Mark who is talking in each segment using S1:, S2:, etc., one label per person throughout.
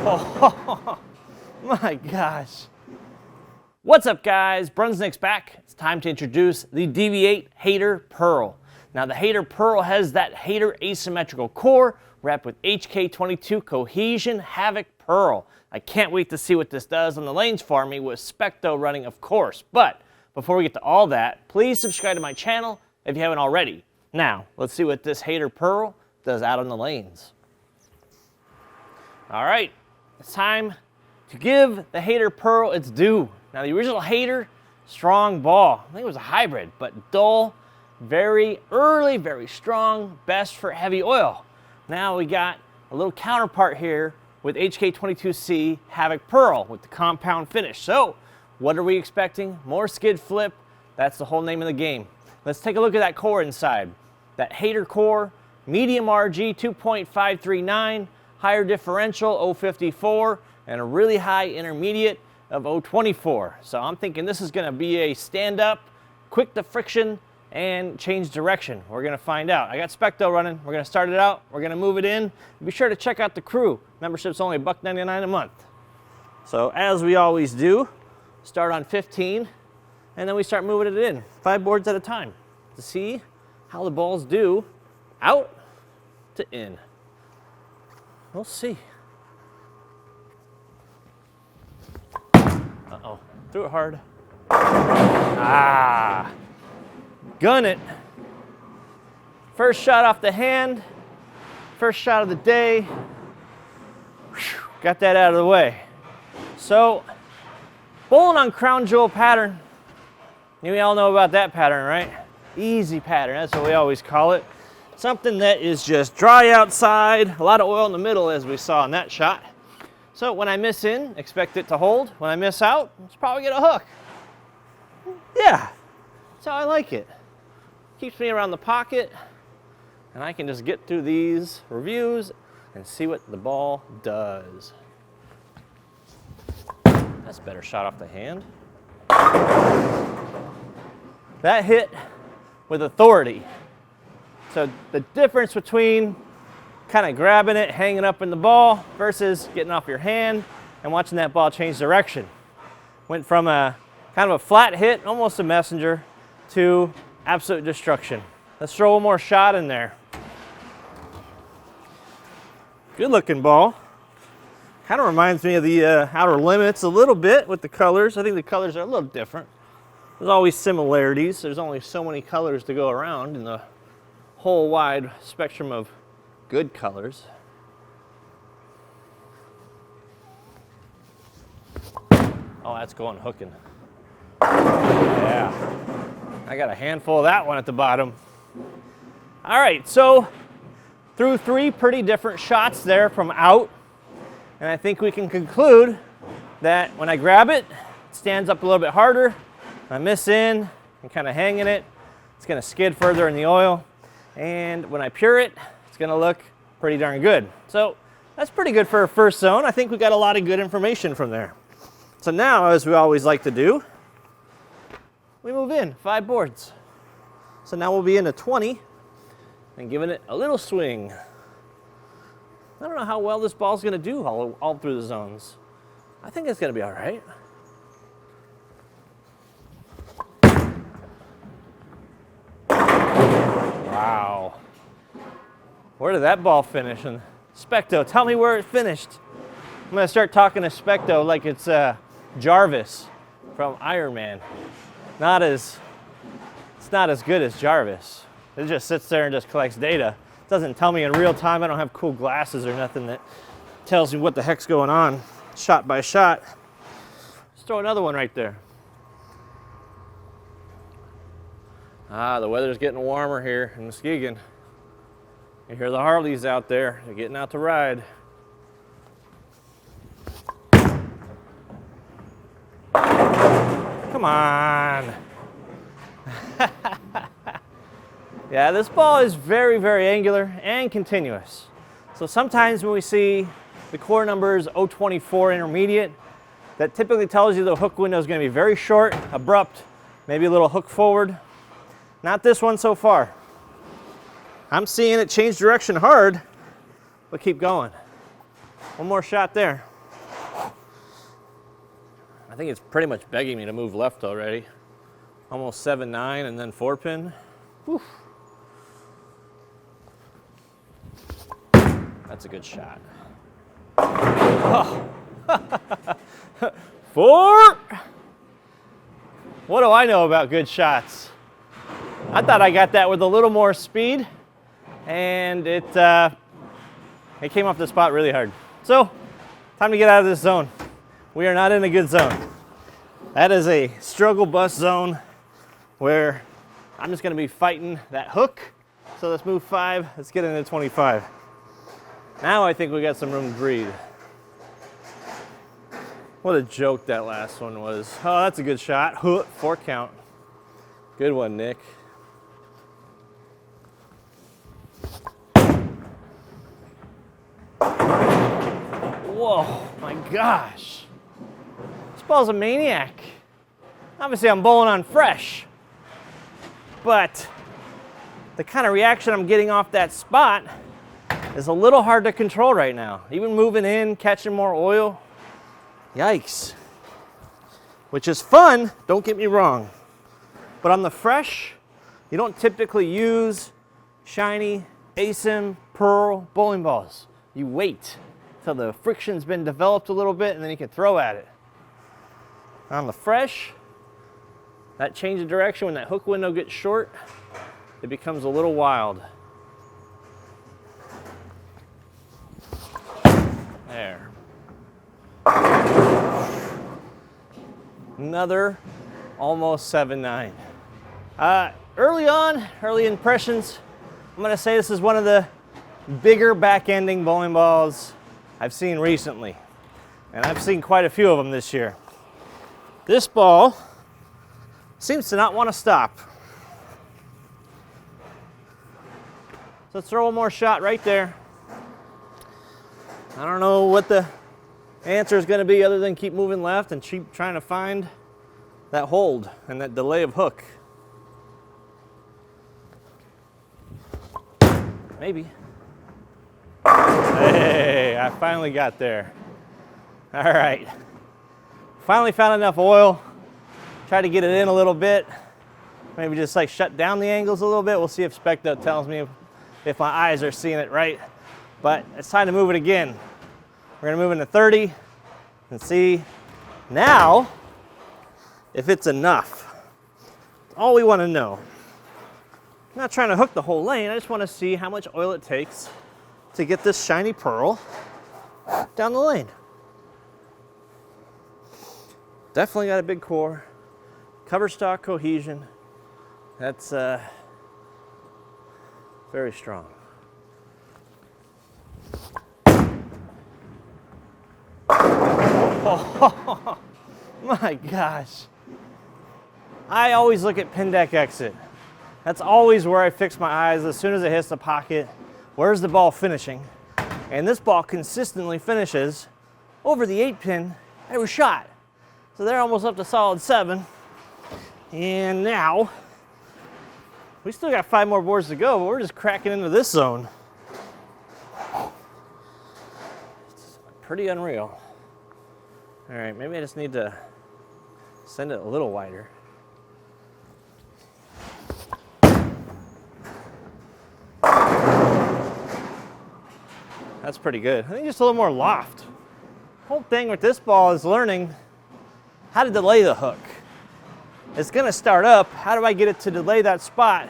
S1: Oh, my gosh. What's up, guys? Brunsnick's back. It's time to introduce the DV8 Hater Pearl. Now, the Hater Pearl has that Hater asymmetrical core wrapped with HK22 Cohesion Havoc Pearl. I can't wait to see what this does on the lanes for me with SPECTO running, of course. But before we get to all that, please subscribe to my channel if you haven't already. Now, let's see what this Hater Pearl does out on the lanes. All right, it's time to give the Hater Pearl its due. Now, the original Hater, strong ball. I think it was a hybrid, but dull, very early, very strong, best for heavy oil. Now we got a little counterpart here with HK22C Havoc Pearl with the compound finish. So, what are we expecting? More skid flip. That's the whole name of the game. Let's take a look at that core inside. That Hater core, medium RG 2.539, higher differential 054, and a really high intermediate of 024. So I'm thinking this is going to be a stand-up, quick to friction, and change direction. We're going to find out. I got SPECTO running. We're going to start it out. We're going to move it in. Be sure to check out the crew. Membership's only $1.99 a month. So as we always do, start on 15, and then we start moving it in, 5 boards at a time, to see how the balls do out to in. We'll see. Uh-oh, threw it hard. Ah, gun it. First shot off the hand, first shot of the day. Whew, got that out of the way. So, bowling on crown jewel pattern. We all know about that pattern, right? Easy pattern, that's what we always call it. Something that is just dry outside, a lot of oil in the middle as we saw in that shot. So when I miss in, expect it to hold. When I miss out, let's probably get a hook. Yeah, that's how I like it. Keeps me around the pocket, and I can just get through these reviews and see what the ball does. That's a better shot off the hand. That hit with authority. So the difference between kind of grabbing it, hanging up in the ball versus getting off your hand and watching that ball change direction. Went from a kind of a flat hit, almost a messenger, to absolute destruction. Let's throw one more shot in there. Good looking ball. Kind of reminds me of the Outer Limits a little bit with the colors. I think the colors are a little different. There's always similarities. There's only so many colors to go around in the whole wide spectrum of good colors. Oh, that's going hooking. Yeah. I got a handful of that one at the bottom. All right, so through 3 pretty different shots there from out. And I think we can conclude that when I grab it, it stands up a little bit harder. I miss in and kind of hanging it, it's going to skid further in the oil. And when I pure it, it's going to look pretty darn good. So that's pretty good for a first zone. I think we got a lot of good information from there. So now, as we always like to do, we move in 5 boards. So now we'll be into 20 and giving it a little swing. I don't know how well this ball's going to do all through the zones. I think it's going to be all right. Wow. Where did that ball finish? And SPECTO, tell me where it finished. I'm going to start talking to SPECTO like it's Jarvis from Iron Man. It's not as good as Jarvis. It just sits there and just collects data. It doesn't tell me in real time. I don't have cool glasses or nothing that tells me what the heck's going on shot by shot. Let's throw another one right there. Ah, the weather's getting warmer here in Muskegon. You hear the Harleys out there. They're getting out to ride. Come on. Yeah, this ball is very, very angular and continuous. So sometimes when we see the core numbers 024 intermediate, that typically tells you the hook window is going to be very short, abrupt, maybe a little hook forward. Not this one so far. I'm seeing it change direction hard, but keep going. One more shot there. I think it's pretty much begging me to move left already. Almost 7-9 and then 4-pin. Whew. That's a good shot. Oh. 4. What do I know about good shots? I thought I got that with a little more speed, and it came off the spot really hard. So, time to get out of this zone. We are not in a good zone. That is a struggle bus zone where I'm just gonna be fighting that hook. So let's move 5, let's get into 25. Now I think we got some room to breathe. What a joke that last one was. Oh, that's a good shot. 4 count. Good one, Nick. Whoa, my gosh. This ball's a maniac. Obviously I'm bowling on fresh, but the kind of reaction I'm getting off that spot is a little hard to control right now. Even moving in, catching more oil. Yikes. Which is fun, don't get me wrong. But on the fresh, you don't typically use shiny ASIM Pearl bowling balls. You wait till the friction's been developed a little bit and then you can throw at it. On the fresh, that change of direction when that hook window gets short, it becomes a little wild. There. Another almost 7-9. Early impressions, I'm gonna say this is one of the bigger back-ending bowling balls I've seen recently. And I've seen quite a few of them this year. This ball seems to not want to stop. So let's throw one more shot right there. I don't know what the answer is going to be other than keep moving left and keep trying to find that hold and that delay of hook. Maybe. Hey, I finally got there. All right. Finally found enough oil. Tried to get it in a little bit. Maybe just like shut down the angles a little bit. We'll see if SPECTO tells me if my eyes are seeing it right. But it's time to move it again. We're gonna move into 30 and see now if it's enough. That's all we wanna know. I'm not trying to hook the whole lane. I just wanna see how much oil it takes to get this shiny pearl down the lane. Definitely got a big core. Cover stock cohesion. That's very strong. Oh, my gosh. I always look at pin deck exit. That's always where I fix my eyes as soon as it hits the pocket. Where's the ball finishing? And this ball consistently finishes over the 8-pin every shot. So they're almost up to solid 7. And now, we still got 5 more boards to go, but we're just cracking into this zone. It's pretty unreal. All right, maybe I just need to send it a little wider. That's pretty good. I think just a little more loft. The whole thing with this ball is learning how to delay the hook. It's gonna start up. How do I get it to delay that spot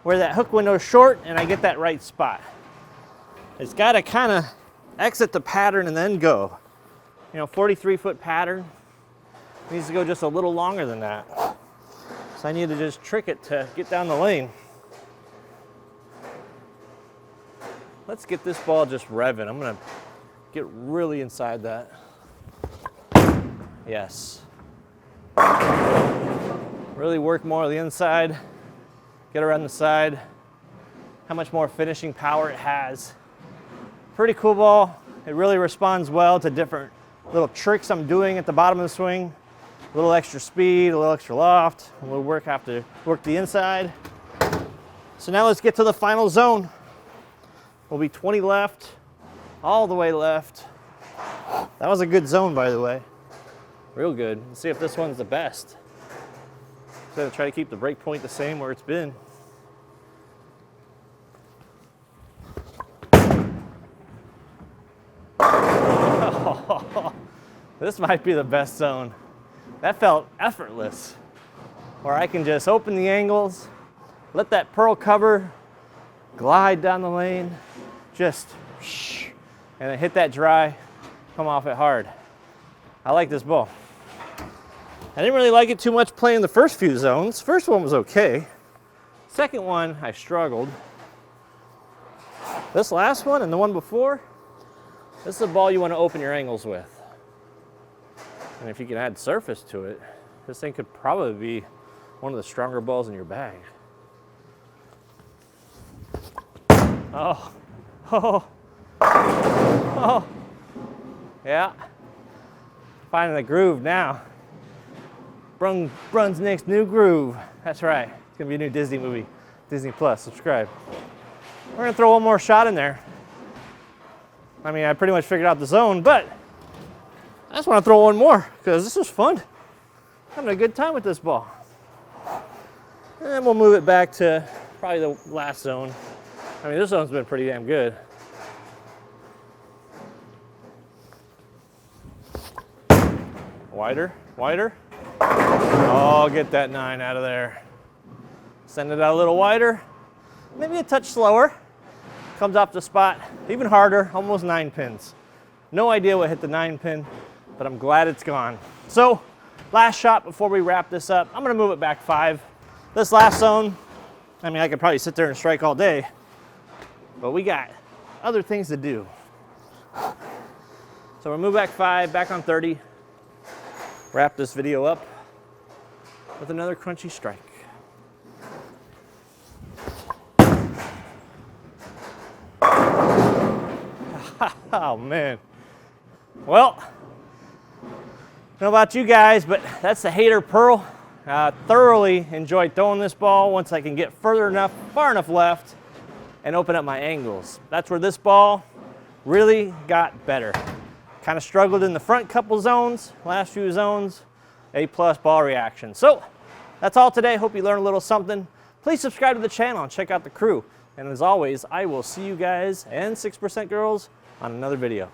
S1: where that hook window is short and I get that right spot? It's gotta kinda exit the pattern and then go. You know, 43-foot pattern needs to go just a little longer than that. So I need to just trick it to get down the lane. Let's get this ball just revving. I'm gonna get really inside that. Yes. Really work more on the inside, get around the side, how much more finishing power it has. Pretty cool ball. It really responds well to different little tricks I'm doing at the bottom of the swing. A little extra speed, a little extra loft, a little work after work the inside. So now let's get to the final zone. Will be 20 left, all the way left. That was a good zone, by the way. Real good. Let's see if this one's the best. So I'm gonna try to keep the break point the same where it's been. This might be the best zone. That felt effortless. Where I can just open the angles, let that pearl cover glide down the lane, just shh, and then hit that dry, come off it hard. I like this ball. I didn't really like it too much playing the first few zones. First one was okay. Second one, I struggled. This last one and the one before, this is a ball you want to open your angles with. And if you can add surface to it, this thing could probably be one of the stronger balls in your bag. Oh, oh, oh, yeah. Finding the groove now. Brunswick's new groove. That's right. It's gonna be a new Disney movie. Disney Plus, subscribe. We're gonna throw one more shot in there. I mean, I pretty much figured out the zone, but I just wanna throw one more because this is fun. Having a good time with this ball. And then we'll move it back to probably the last zone. I mean, this zone's been pretty damn good. Wider, wider. Oh, get that 9 out of there. Send it out a little wider. Maybe a touch slower. Comes off the spot even harder, almost 9 pins. No idea what hit the 9 pin, but I'm glad it's gone. So, last shot before we wrap this up. I'm gonna move it back 5. This last zone, I mean, I could probably sit there and strike all day, but we got other things to do. So we'll move back 5, back on 30. Wrap this video up with another crunchy strike. Oh man. Well, I don't know about you guys, but that's the Hater Pearl. Thoroughly enjoyed throwing this ball once I can get far enough left and open up my angles. That's where this ball really got better. Kind of struggled in the front couple zones, last few zones, A+ ball reaction. So that's all today. Hope you learned a little something. Please subscribe to the channel and check out the crew. And as always, I will see you guys and 6% girls on another video.